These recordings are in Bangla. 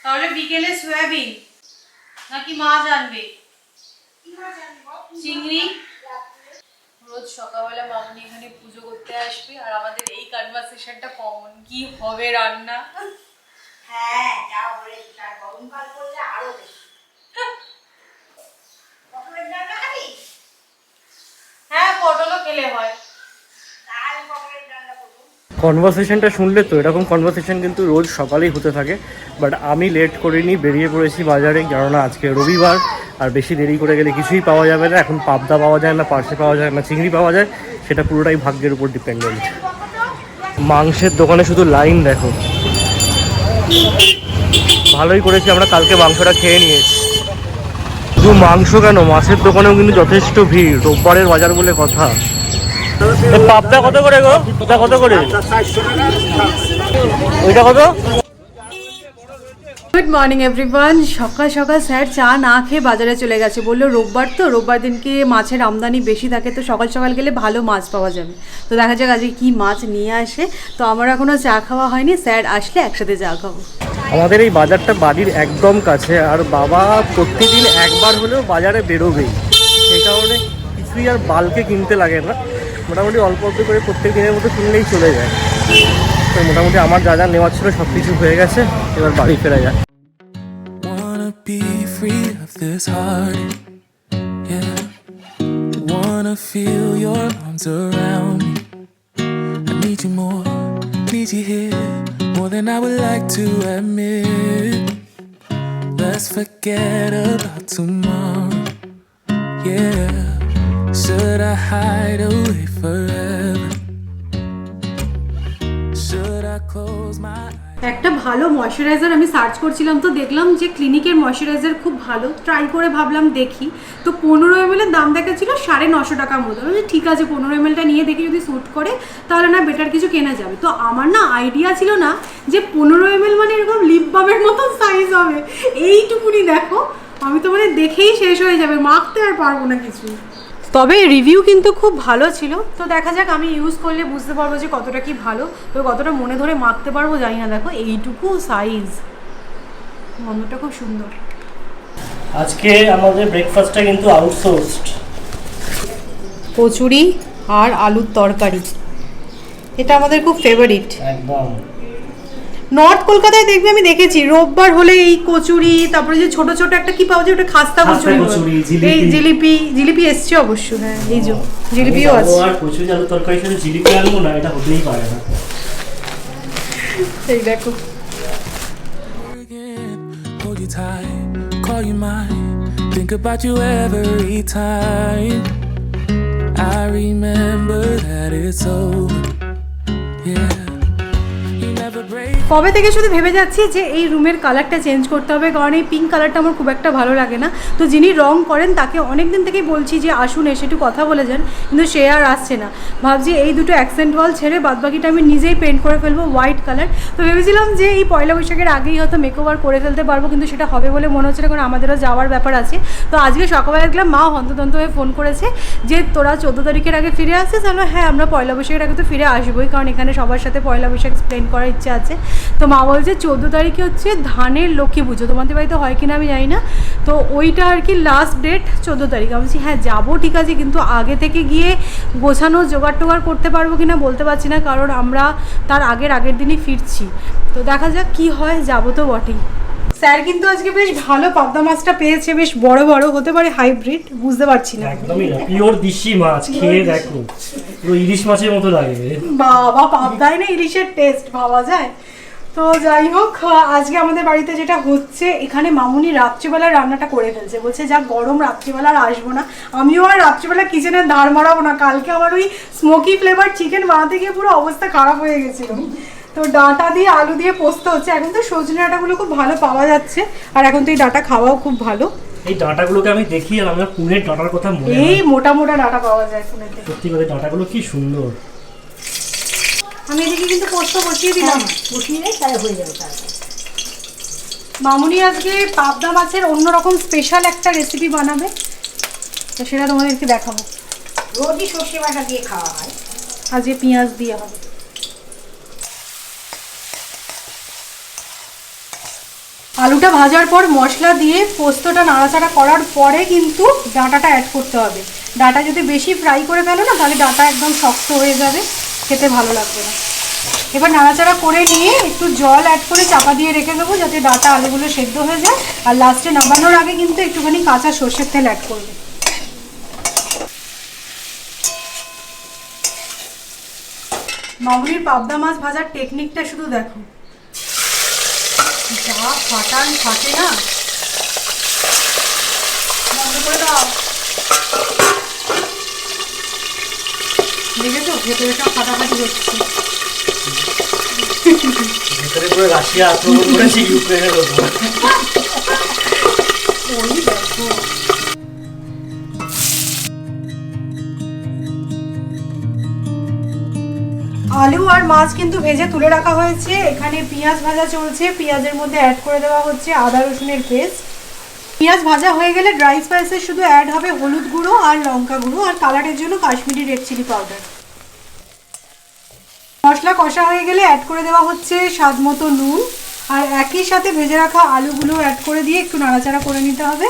তাহলে বিকেলে সয়াবিন নাকি মাছ আনবে? চিংড়ি। রোজ সকালবেলা মামনি এখানে পুজো করতে আসবে আর আমাদের এই কনভারসেশনটা কমন, কি হবে রান্না। হ্যাঁ যা বলে তার গরমকাল করলে আরো বেশি। পটলের ডালটা খাবি? হ্যাঁ পটলও খেলে হয়। তাহলে পটলের ডালটা করবো। কনভারসেশনটা শুনলে তো এরকম কনভারসেশন কিন্তু রোজ সকালেই হতে থাকে, বাট আমি লেট করিনি, বেরিয়ে পড়েছি বাজারে, কেননা আজকে রবিবার আর বেশি দেরি করে গেলে কিছুই পাওয়া যাবে না। এখন পাবদা পাওয়া যায় না, পার্শে পাওয়া যায় না, চিংড়ি পাওয়া যায়, সেটা পুরোটাই ভাগ্যের উপর ডিপেন্ডেন্ট। মাংসের দোকানে শুধু লাইন দেখো। ভালোই করেছি আমরা কালকে মাংসটা খেয়ে নিয়েছি। শুধু মাংস কেন, মাছের দোকানেও কিন্তু যথেষ্ট ভিড়, রোববারের বাজার বলে কথা। পাবদা কত করে গো? ওটা কত করে? ওইটা কত? Good morning everyone. সকাল সকাল স্যার চা না খেয়ে বাজারে চলে গেছে, বললো রোববার তো, রোববার দিনকে মাছের আমদানি বেশি থাকে, তো সকাল সকাল গেলে ভালো মাছ পাওয়া যাবে। তো দেখা যাক আজকে কী মাছ নিয়ে আসে। তো আমার এখনও চা খাওয়া হয়নি, স্যার আসলে একসাথে চা খাবো। আমাদের এই বাজারটা বাড়ির একদম কাছে, আর বাবা প্রতিদিন একবার হলেও বাজারে বেরোবেই, সেই কারণে কিছুই আর বালকে কিনতে লাগে না, মোটামুটি অল্প অল্প করে প্রত্যেক দিনের মতো কিনলেই চলে যায়। তো মোটামুটি আমার যা যা নেওয়ার ছিল সব কিছু হয়ে গেছে, এবার বাড়ি ফেরা যায়। Be free of this heart, yeah. Wanna feel your arms around me. I need you more, need you here, more than I would like to admit. Let's forget about tomorrow, yeah. Should I hide away forever? Should I close my eyes? একটা ভালো ময়শ্চারাইজার আমি সার্চ করছিলাম, তো দেখলাম যে ক্লিনিকের ময়শ্চারাইজার খুব ভালো, ট্রাই করে ভাবলাম দেখি। তো 15 ml এর দাম দেখাচ্ছিল 950 টাকার মতো। আমি ঠিক আছে 15 ml নিয়ে দেখি, যদি স্যুট করে তাহলে না বেটার কিছু কেনা যাবে। তো আমার না আইডিয়া ছিল না যে 15 ml মানে এরকম লিপ বামের মতো সাইজ হবে। এইটুকুনি দেখো, আমি তো মানে দেখেই শেষ হয়ে যাবে, মাখতে আর পারবো না কিছু। তবে রিভিউ কিন্তু খুব ভালো ছিল, তো দেখা যাক আমি ইউজ করলে বুঝতে পারবো যে কতটা কি ভালো, তো কতটা মনে ধরে মাখতে পারবো জানি না। দেখো এইটুকু সাইজ, গন্ধটা খুব সুন্দর। আজকে আমাদের ব্রেকফাস্টটা কিন্তু আউটসোর্সড। কচুরি আর আলুর তরকারি, এটা আমাদের খুব ফেভারিট একদম। নর্থ কলকাতায় দেখবে আমি দেখেছি রোববার হলে এই কচুরি, তারপরে যে ছোট ছোট একটা কি পাওয়া যায় ওটা খাস্তা কচুরি, এই জিলিপি এসছে অবশ্য। হ্যাঁ এই যে জিলিপিও আছে। আর কচুরি আলু তরকারির সাথে জিলিপি আনবো না, এটা হতেই পারে না। এই দেখো, Hold you tight, call you mine, think about you every time. I remember that it's over, yeah. কবে থেকে শুধু ভেবে যাচ্ছি যে এই রুমের কালারটা চেঞ্জ করতে হবে, কারণ এই পিঙ্ক কালারটা আমার খুব একটা ভালো লাগে না। তো যিনি রং করেন তাকে অনেক দিন থেকেই বলছি যে আসুন এসে একটু কথা বলে যান, কিন্তু সে আর আসছে না। ভাবছি এই দুটো অ্যাকসেন্ট ওয়াল ছেড়ে বাদবাকিটা আমি নিজেই পেন্ট করে ফেলবো হোয়াইট কালার। তো ভেবেছিলাম যে এই পয়লা বৈশাখের আগেই হয়তো মেকওভার করে ফেলতে পারবো, কিন্তু সেটা হবে বলে মনে হচ্ছে না, কারণ আমাদেরও যাওয়ার ব্যাপার আছে। তো আজকে সকালবেলা দেখলাম মা হন্তদন্ত হয়ে ফোন করেছে যে তোরা 14 তারিখের আগে ফিরে আসছিস। তাহলে হ্যাঁ আমরা পয়লা বৈশাখের আগে তো ফিরে আসবোই, কারণ এখানে সবার সাথে পয়লা বৈশাখ স্পেন্ড করার ইচ্ছা আছে। তো মা বলছে 14 তারিখে হচ্ছে ধানের লক্ষ্মী পুজো, তোমাদের বাড়িতে হয় কিনা আমি জানি না, তো ওইটা আর কি লাস্ট ডেট 14 তারিখ। আমি বলছি হ্যাঁ যাবো ঠিক আছে, কিন্তু আগে থেকে গিয়ে গোছানো জোগাড় টোগাড় করতে পারবো কিনা বলতে পারছি না, কারণ আমরা তার আগের দিনই ফিরছি। তো দেখা যাক কি হয়, যাবো তো বটেই। স্যার কিন্তু আজকে বেশ ভালো পাবদা মাছটা পেয়েছে, বেশ বড় বড়, হতে পারে হাইব্রিড, বুঝতে পারছি না। একদমই না, পিওর দেশি মাছ, খেয়ে দেখো পুরো ইলিশ মাছের মতো লাগে। বাবা পাবদায় না ইলিশের টেস্ট ভাবা যায়। তো যাই হোক, আজকে আমাদের বাড়িতে যেটা হচ্ছে, এখানে মামুনি রাত্রিবেলা রান্নাটা করে ফেলছে, বলছে যা গরম রাত্রিবেলা আর আসবো না। আমিও আর রাত্রিবেলা কিচেনের ধার মারাবো না, কালকে আমার ওই স্মোকি ফ্লেভার চিকেন বানাতে গিয়ে পুরো অবস্থা খারাপ হয়ে গেছিল। তো ডাঁটা দিয়ে আলু দিয়ে পোস্ত হচ্ছে, এখন তো সজনে ডাঁটাগুলো খুব ভালো পাওয়া যাচ্ছে, আর এখন তো এই ডাঁটা খাওয়াও খুব ভালো। এই ডাঁটাগুলোকে আমি দেখি আর আমার পুনের ডাঁটার কথা মনে হয়, এই মোটা মোটা ডাঁটা পাওয়া যায় পুনেতে, সত্যি করে ডাঁটাগুলো কি সুন্দর। আমি এদিকে কিন্তু পোস্ত বসিয়ে দিলাম, বসিয়ে তাহলে হয়ে যাবে। তারপর মামুনি আজকে পাবদা মাছের অন্যরকম স্পেশাল একটা রেসিপি বানাবে, তো সেটা তোমাদেরকে দেখাবো। রোজই সর্ষে বাটা দিয়ে খাওয়া হয়, আজকে পেঁয়াজ দিয়ে হবে। আলুটা ভাজার পর মশলা দিয়ে পোস্তটা নাড়াচাড়া করার পরে কিন্তু ডাঁটাটা অ্যাড করতে হবে। ডাঁটা যদি বেশি ফ্রাই করে ফেলো না তাহলে ডাঁটা একদম শক্ত হয়ে যাবে, খেতে ভালো লাগবে না। এবার নাড়াচাড়া করে নিয়ে একটু জল অ্যাড করে চাপা দিয়ে রেখে দেবো যাতে ডাঁটা আলুগুলো সেদ্ধ হয়ে যায়। আর লাস্টে নামানোর আগে কিন্তু একটুখানি কাঁচা সর্ষের তেল অ্যাড করবে। মামুনির পাবদা মাছ ভাজার টেকনিকটা শুধু দেখো, যা ফাটান ফাটে না। বন্ধ করে দাও, দেখেছো ভেতরে সব ফাটাফাটি হচ্ছে। ভেতরে পুরো রাশিয়া আক্রমণ করেছে ইউক্রেনের ওপর। ওই দেখো আলু আর মাছ কিন্তু ভেজে তুলে রাখা হয়েছে। এখানে পেঁয়াজ ভাজা চলছে, পেঁয়াজের মধ্যে অ্যাড করে দেওয়া হচ্ছে আদা রসুনের পেস্ট। পেঁয়াজ ভাজা হয়ে গেলে ড্রাই স্পাইসের শুধু অ্যাড হবে হলুদ গুঁড়ো আর লঙ্কা গুঁড়ো, আর কালারের জন্য কাশ্মীরি রেড চিলি পাউডার। মশলা কষা হয়ে গেলে অ্যাড করে দেওয়া হচ্ছে স্বাদ মতো নুন, আর একই সাথে ভেজে রাখা আলুগুলো অ্যাড করে দিয়ে একটু নাড়াচাড়া করে নিতে হবে।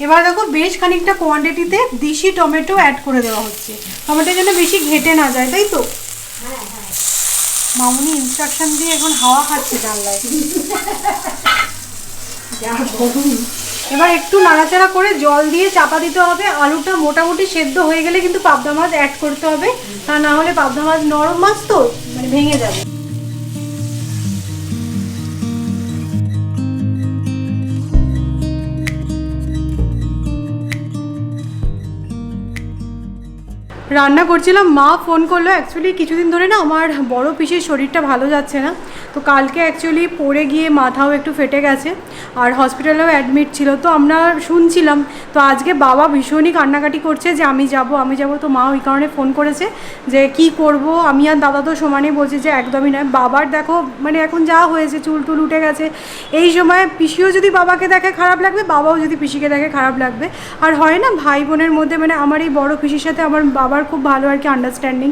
এবার দেখো বেশ খানিকটা কোয়ান্টিটিতে দেশি টমেটো অ্যাড করে দেওয়া হচ্ছে, টমেটোর জন্য বেশি ঘেটে না যায়, তাই তো? মামুনি ইনস্ট্রাকশন দিয়ে এখন হাওয়া খাচ্ছে জানলায়। এবার একটু নাড়াচাড়া করে জল দিয়ে চাপা দিতে হবে। আলুটা মোটামুটি সেদ্ধ হয়ে গেলে কিন্তু পাবদা মাছ অ্যাড করতে হবে, তা না হলে পাবদা মাছ নরম মাছ তো মানে ভেঙে যাবে। রান্না করছিলাম, মা ফোন করলো। অ্যাকচুয়ালি কিছুদিন ধরে না আমার বড় পিসির শরীরটা ভালো যাচ্ছে না, তো কালকে অ্যাকচুয়ালি পড়ে গিয়ে মাথাও একটু ফেটে গেছে আর হসপিটালেও অ্যাডমিট ছিল। তো আমরা শুনছিলাম, তো আজকে বাবা ভীষণই কান্নাকাটি করছে যে আমি যাব। তো মা ওই কারণে ফোন করেছে যে কি করব। আমি আর দাদা তো সমানে বলছি যে একদমই নয়। বাবার দেখো মানে এখন যা হয়েছে, চুল টুল উঠে গেছে, এই সময় পিসিও যদি বাবাকে দেখে খারাপ লাগবে, বাবাও যদি পিসিকে দেখে খারাপ লাগবে। আর হয় না ভাই বোনের মধ্যে, মানে আমার এই বড় পিসির সাথে আমার বাবার খুব ভালো আর কি আন্ডারস্ট্যান্ডিং।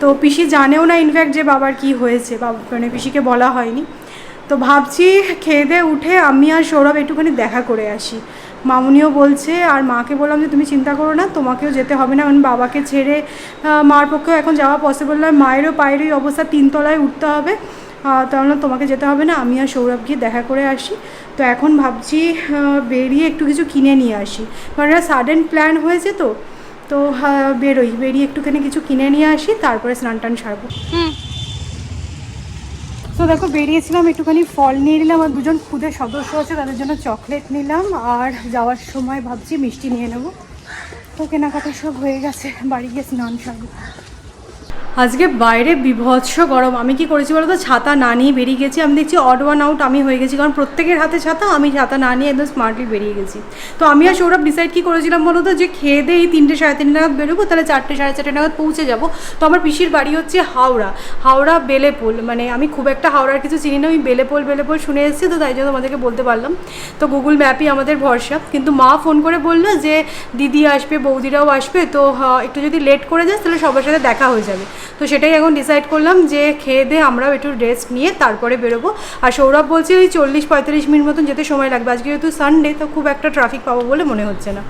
তো পিসি জানেও না ইনফ্যাক্ট যে বাবার কি হয়েছে, মানে পিসিকে বলা হয়নি। তো ভাবছি খেয়ে দিয়ে উঠে আমি আর সৌরভ একটুখানি দেখা করে আসি। মামুনিও বলছে, আর মাকে বললাম যে তুমি চিন্তা করো না, তোমাকেও যেতে হবে না, কারণ বাবাকে ছেড়ে মার পক্ষেও এখন যাওয়া পসিবল নয়। মায়েরও পায়ের এই অবস্থা, 3 তলায় উঠতে হবে, তাহলে তোমাকে যেতে হবে না, আমি আর সৌরভ গিয়ে দেখা করে আসি। তো এখন ভাবছি বেরিয়ে একটু কিছু কিনে নিয়ে আসি, কারণ এটা সাডেন প্ল্যান হয়েছে। তো বেরিয়ে একটুখানি কিছু কিনে নিয়ে আসি, তারপরে স্নান টান সারবো। তো দেখো বেরিয়েছিলাম, একটুখানি ফল নিয়ে নিলাম, আর 2জন খুদের সদস্য আছে তাদের জন্য চকলেট নিলাম, আর যাওয়ার সময় ভাবছি মিষ্টি নিয়ে নেবো। তো কেনাকাটা সব হয়ে গেছে, বাড়ি গিয়ে স্নান সারবো। আজকে বাইরে বিভৎস গরম। আমি কি করেছি বলো তো, ছাতা না নিয়ে বেরিয়ে গেছি। আমি দেখছি অড ওয়ান আউট আমি হয়ে গেছি, কারণ প্রত্যেকের হাতে ছাতা, আমি ছাতা না নিয়ে একদম স্মার্টলি বেরিয়ে গেছি। তো আমি আর সৌরভ ডিসাইড কি করেছিলাম বলো তো, যে খেয়ে দিয়ে এই 3টে সাড়ে 3 নাগাদ বেরোবো, তাহলে 4টে সাড়ে 4টে নাগাদ পৌঁছে যাবো। তো আমার পিসির বাড়ি হচ্ছে হাওড়া বেলেপোল, মানে আমি খুব একটা হাওড়ার কিছু চিনি না, আমি বেলেপোল শুনে এসেছি, তো তাই জন্য আমাদেরকে বলতে পারলাম। তো গুগল ম্যাপই আমাদের ভরসা। কিন্তু মা ফোন করে বললো যে দিদি আসবে, বৌদিরাও আসবে, তো একটু যদি লেট করে যাস তাহলে সবার সাথে দেখা হয়ে যাবে। তো সেটাই এখন ডিসাইড করলাম যে খেয়ে দিয়ে আমরাও একটু রেস্ট নিয়ে তারপরে বেরোবো। আর সৌরভ বলছে ওই 40-45 মিনিট মতন যেতে সময় লাগবে। আজকে যেহেতু সানডে, তো খুব একটা ট্রাফিক পাবো বলে মনে হচ্ছে না।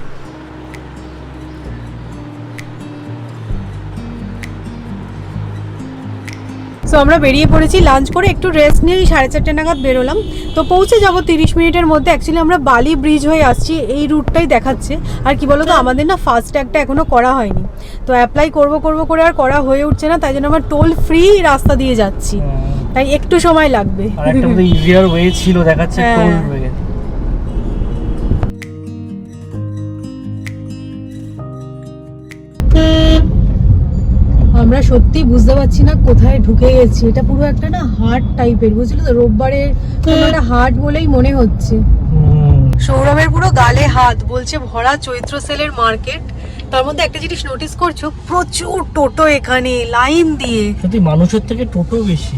সো আমরা বেরিয়ে পড়েছি, লাঞ্চ করে একটু রেস্ট নিয়ে 4:30 নাগাদ বেরোলাম। তো পৌঁছে যাব 30 মিনিটের মধ্যে। অ্যাকচুয়ালি আমরা বালি ব্রিজ হয়ে আসছি, এই রুটটাই দেখাচ্ছে। আর কি বলো তো, আমাদের না ফাস্ট ট্যাগটা এখনও করা হয়নি, তো অ্যাপ্লাই করব করে আর করা হয়ে উঠছে না, তাই জন্য আমরা টোল ফ্রি রাস্তা দিয়ে যাচ্ছি, তাই একটু সময় লাগবে। আর একটা ইজিয়ার ওয়ে ছিল দেখাচ্ছে, টোল ওয়ে। আমরা সত্যি বুঝতে পারছি না কোথায় ঢুকে গেছি। এটা পুরো একটা না হাট টাইপের, বুঝলি তো, রোববারের একটা হাট বলেই মনে হচ্ছে। সৌরভের পুরো গালে হাত, বলছে ভরা চৈত্র সেলের মার্কেট। তার মধ্যে একটা জিনিস নোটিস করছো, প্রচুর টোটো এখানে লাইন দিয়ে। সত্যি মানুষের থেকে টোটো বেশি।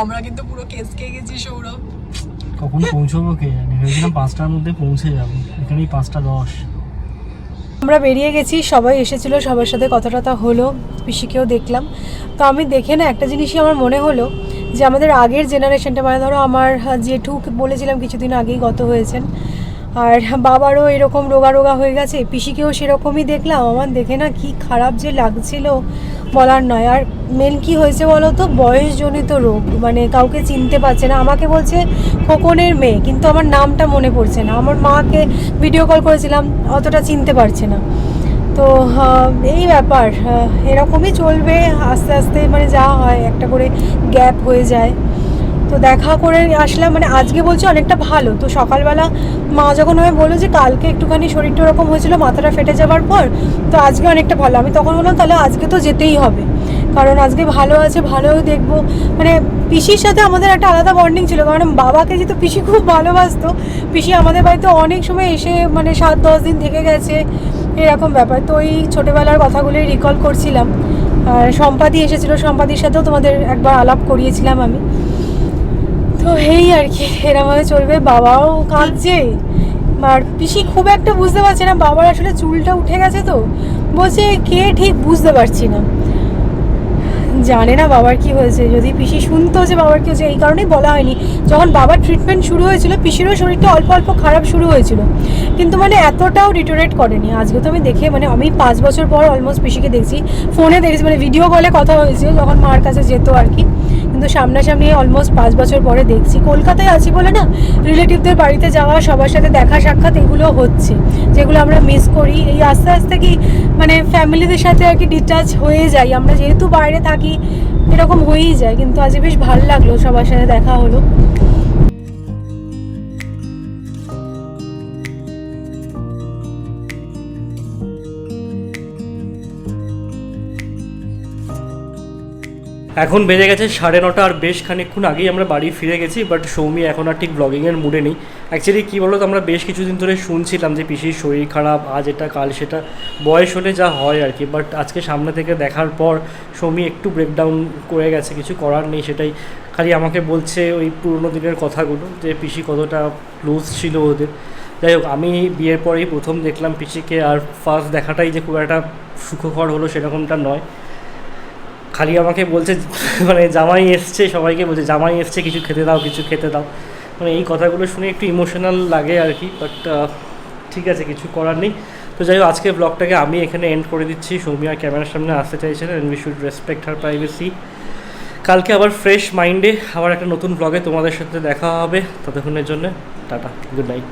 আমরা কিন্তু পুরো কেস খেয়ে গেছি সৌরভ। কখন পৌঁছবো কে জানে, ভেবেছিলাম 5টার মধ্যে পৌঁছে যাবো, এখানেই 5:10। আমরা বেরিয়ে গেছি, সবাই এসেছিলো, সবার সাথে কথা টথা হলো, পিসিকেও দেখলাম। তো আমি দেখে না একটা জিনিসই আমার মনে হলো যে আমাদের আগের জেনারেশনটা, মানে ধরো আমার জেঠু বলেছিলাম কিছুদিন আগেই গত হয়েছেন, আর বাবারও এরকম রোগা রোগা হয়ে গেছে, পিসিকেও সেরকমই দেখলাম। আমার দেখে না কি খারাপ যে লাগছিল বলার নয়। আর মেন কি হয়েছে বলো তো, বয়সজনিত রোগ, মানে কাউকে চিনতে পারছে না। আমাকে বলছে খোকনের মেয়ে, কিন্তু আমার নামটা মনে পড়ছে না। আমার মাকে ভিডিও কল করেছিলাম, অতটা চিনতে পারছে না। তো এই ব্যাপার, এরকমই চলবে আস্তে আস্তে, মানে যা হয় একটা করে গ্যাপ হয়ে যায়। তো দেখা করে আসলাম, মানে আজকে বলছে অনেকটা ভালো। তো সকালবেলা মা যখন আমি বললো যে কালকে একটুখানি শরীরটা ওরকম হয়েছিল মাথাটা ফেটে যাওয়ার পর, তো আজকে অনেকটা ভালো। আমি তখন বললাম তাহলে আজকে তো যেতেই হবে, কারণ আজকে ভালো আছে, ভালোও দেখবো। মানে পিসির সাথে আমাদের একটা আলাদা বন্ডিং ছিল, কারণ বাবাকে যেহেতু পিসি খুব ভালোবাসতো, পিসি আমাদের বাড়িতে অনেক সময় এসে মানে 7-10 দিন থেকে গেছে, এরকম ব্যাপার। তো ওই ছোটোবেলার কথাগুলোই রিকল করছিলাম। আর সম্পাদি এসেছিলো, সম্পাদির সাথেও তোমাদের একবার আলাপ করিয়েছিলাম আমি। তো এই আর কি, এরমভাবে চলবে। বাবাও কাঁদছে, আর পিসি খুব একটা বুঝতে পারছে না, বাবার আসলে চুলটা উঠে গেছে, তো বলছে কে ঠিক বুঝতে পারছি না, জানে না বাবার কি হয়েছে। যদি পিসি শুনতো যে বাবার কি হয়েছে, এই কারণেই বলা হয়নি। যখন বাবার ট্রিটমেন্ট শুরু হয়েছিল, পিসিরও শরীরটা অল্প অল্প খারাপ শুরু হয়েছিল, কিন্তু মানে এতটাও ডিটোরেট করেনি। আজকে তো আমি দেখে, মানে আমি 5 বছর পর অলমোস্ট পিসিকে দেখছি, ফোনে দেখেছি, মানে ভিডিও কলে কথা হয়েছে যখন মার কাছে যেত আর কি, কিন্তু সামনাসামনি অলমোস্ট 5 বছর পরে দেখছি। কলকাতায় আছি বলে না, রিলেটিভদের বাড়িতে যাওয়া, সবার সাথে দেখা সাক্ষাৎ এগুলো হচ্ছে, যেগুলো আমরা মিস করি। এই আস্তে আস্তে কি মানে ফ্যামিলিদের সাথে আর কি ডিটাচ হয়ে যাই আমরা, যেহেতু বাইরে থাকি, এরকম হয়েই যায়। কিন্তু আজ বেশ ভালো লাগলো, সবার সাথে দেখা হলো। এখন বেজে গেছে 9:30, আর বেশ খানিকক্ষণ আগেই আমরা বাড়ি ফিরে গেছি। বাট সৌমি এখন আর ঠিক ব্লগিংয়ের মুডে নেই। অ্যাকচুয়ালি কী বলো তো, আমরা বেশ কিছুদিন ধরে শুনছিলাম যে পিসির শরীর খারাপ, আজ এটা কাল সেটা, বয়স হলে যা হয় আর কি। বাট আজকে সামনে থেকে দেখার পর সৌমি একটু ব্রেকডাউন করে গেছে, কিছু করার নেই। সেটাই খালি আমাকে বলছে ওই পুরোনো দিনের কথাগুলো, যে পিসি কতটা ক্লোজ ছিল ওদের। যাই হোক, আমি বিয়ের পরেই প্রথম দেখলাম পিসিকে, আর ফার্স্ট দেখাটাই যে খুব একটা সুখকর হলো সেরকমটা নয়। খালি আমাকে বলছে মানে জামাই এসছে, সবাইকে বলছে জামাই এসছে, কিছু খেতে দাও, কিছু খেতে দাও। মানে এই কথাগুলো শুনে একটু ইমোশনাল লাগে আর কি। বাট ঠিক আছে, কিছু করার নেই। তো যাই হোক, আজকে ব্লগটাকে আমি এখানে এন্ড করে দিচ্ছি। সৌমি আর ক্যামেরার সামনে আসতে চাইছিলেন, and we should respect her privacy. কালকে আবার ফ্রেশ মাইন্ডে আবার একটা নতুন ব্লগে তোমাদের সাথে দেখা হবে। ততক্ষণের জন্য টাটা, গুড নাইট।